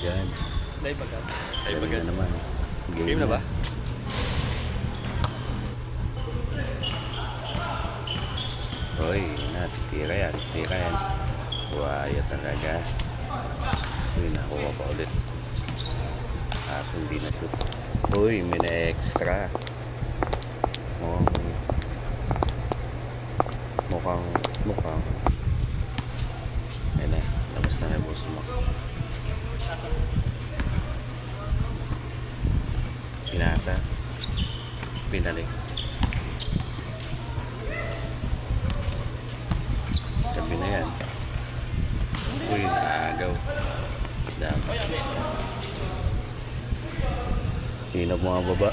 agad. Live agad. Live Galing agad. na naman. Game na ba? Uy, natitira yan. Tira yan. Buhaya talaga. Uy, nakuha pa ulit. Kaso hindi na shoot. Uy, may na-extra. Mukhang. Ayun na, labas na na buso mo. Pinasa. Pinalik. Tabi na yan. Uy, naagaw. Dapat gusto. Hinap mga baba.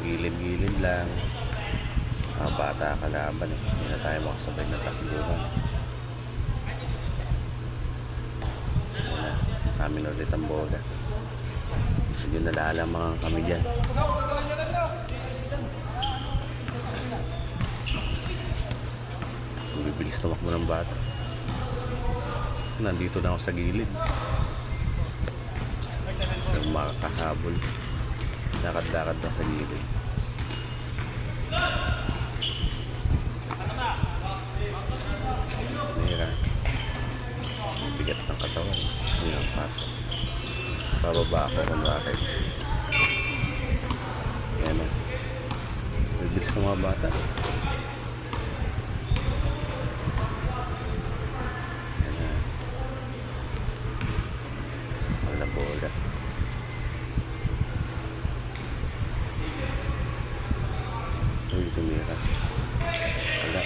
Gilid-gilid lang. Mga bata kalaban eh. Hindi na tayo makasabay na takbuhan. Ayan na. Amin ulit ang bola. Medyo nalalamang kami dyan. Bibilis tumakbo ng bata. Nandito na ako sa gilid. Makakahabol. Lakad-lakad lang sa gilid. Mira. Bigat ng katawan. Hindi ang paso. Pababa ako kung bakit. Yan na. Bibilis ng mga bata. Yan na. Wala bola. Uy, tumira. Wala.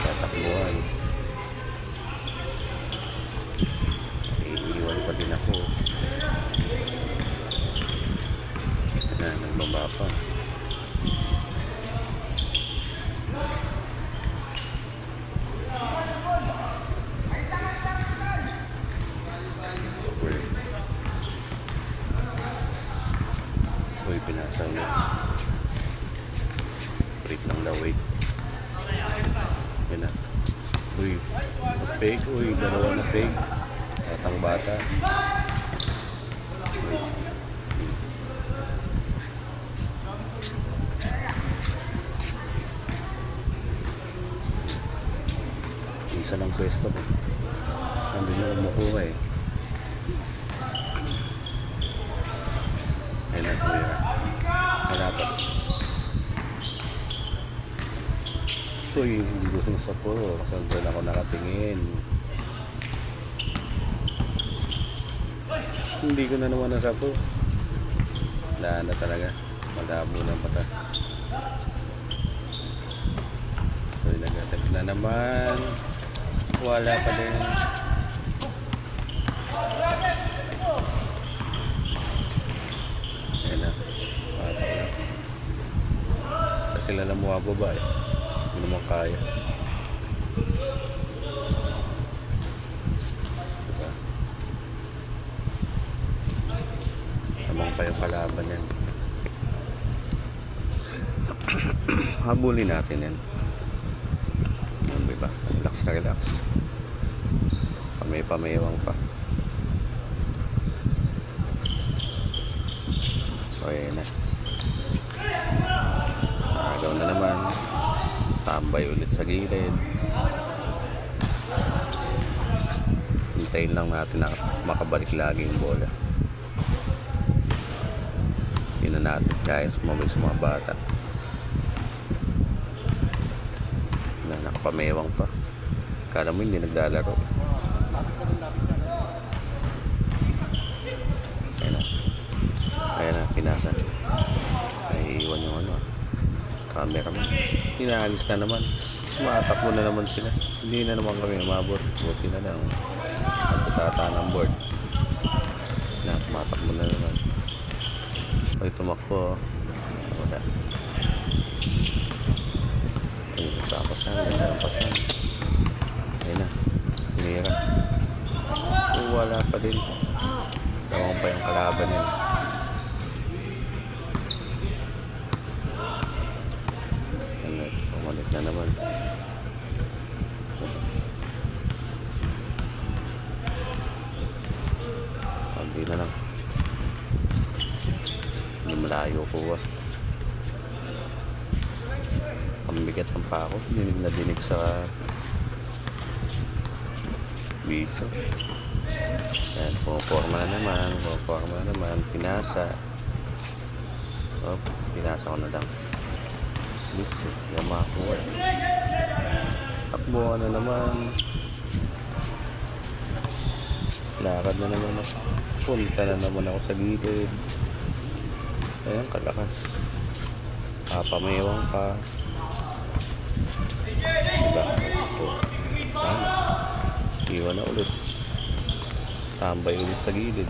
Tatakbuhan. Iiwan pa din ako. Yan, nagbaba pa. Uy, pinasa ulit. Break lang daw, wait. Yan na. Uy, fake. Uy, dalawa na fake. Tatang bata. Wait. Isa lang pwesto mo. Nandun yung umukuha eh. Ayun na, kuya. Malapat. Uy, hindi gusto sa po. Saan ako nakatingin. Hindi ko na naman nasa po. Wala na talaga. Malabo ng mata. Uy, nagatag na naman. Wala pa din. Ayan na. Kasi lalamuha baba eh. Hindi naman kaya. Diba? Tamang pa yung kalaban yan. Habulin natin yan. Ano ba? Relax na relax. Pamay-pamayawang pa. O yan na. Agaw na naman. Tambay ulit sa gilid. Hintayin lang natin na makabalik lagi yung bola. Hindi na natin kaya sumabay sa mga bata. Nakapamewang pa. Kala mo hindi naglalaro. Ayan na, pinasa. Naiiwan yung ano, cameraman. Inaalis na naman. Matakbo na naman sila. Hindi na naman kami umabot. Buti na lang. Nagputata ng board. Na, matakbo na naman. Ay, tumakbo. Wala. Ay, papasan. Ganda ng pasan. Ayun na. Hinira. Wala pa din. Tawang pa yung kalaban yan. Pumalit na naman. Layo ko ah. Ang bigat ng pako. Dinig na dinig sa video. Ayan, pumaporma naman. Pinasa. Oh, pinasa ko na lang. Bitsi, yung makakuha. Takbo na naman. Lakad na naman ako. Punta na naman ako sa gilid. Ayan, kalakas. Papamewang pa. Diba? Ito. Ayan. Iwan na ulit. Tambay ulit sa gilid.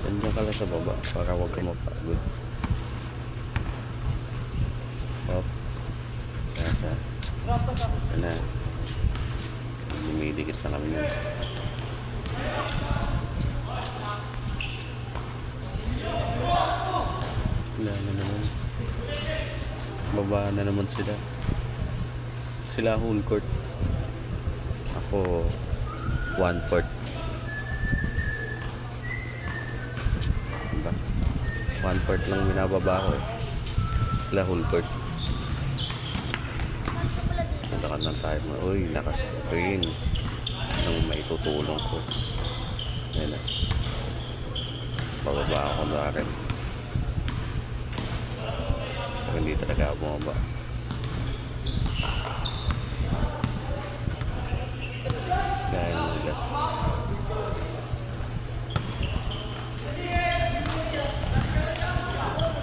Nandiyan ka lang sa baba para huwag ka mapagod. Hop. Nasa. Yan na. Lumidikit na kami yun. Wala na naman. Baba na naman sila. Sila whole court. Ako 1/4. Diba? 1/4 lang binababa ko. Sila whole court. Nalakan lang tayo. Uy, naka-screen. Nang maitutulong ko. Yan na. Bababa ako na rin. Pero hindi talaga ako bumaba. Kaya nila.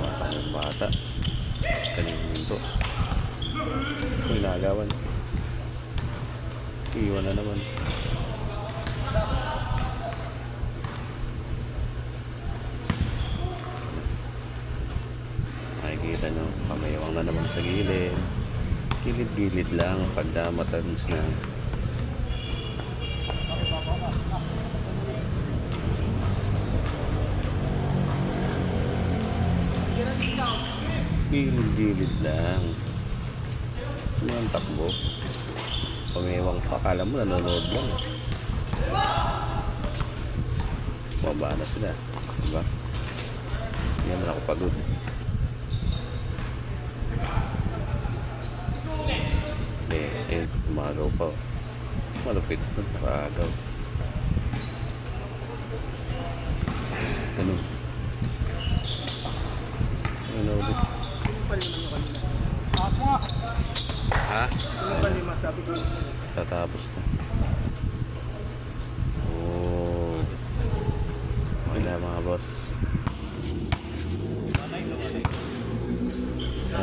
Baka yung bata. Kanina to. Uy, nagawan. Iwan na naman. Makikita nyo, pamayawang na naman sa gilid. Gilid-gilid lang pagka matalis na. Gilid-gilid lang. Ano ang takbo? Pamewang pa, akala mo nanonood lang. Baba na sila. Diba? Hindi naman ako pagod. Umagaw pa. Malupit. Nakagaw. Ano? Ano ulit? Ha? Tatapos na. Oh. Okay na mga boss.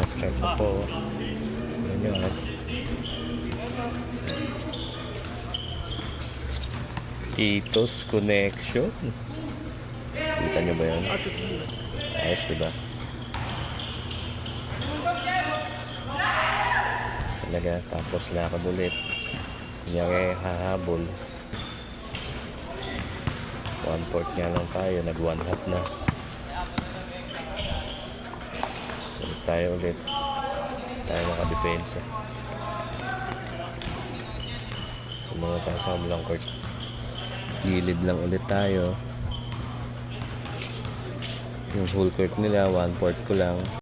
Start na po. Yan yun. Itos connection. Kita nyo ba yun? Ayos, diba? Talaga, tapos lakad ulit. Kunyari, hahabol. 1/4 nga lang tayo, nag 1/2 na. Ulit tayo ulit. Tayo makadepensa. Kumanga tayo sa kabilang court. Gilid lang ulit tayo. Yung full court nila, 1/4 ko lang.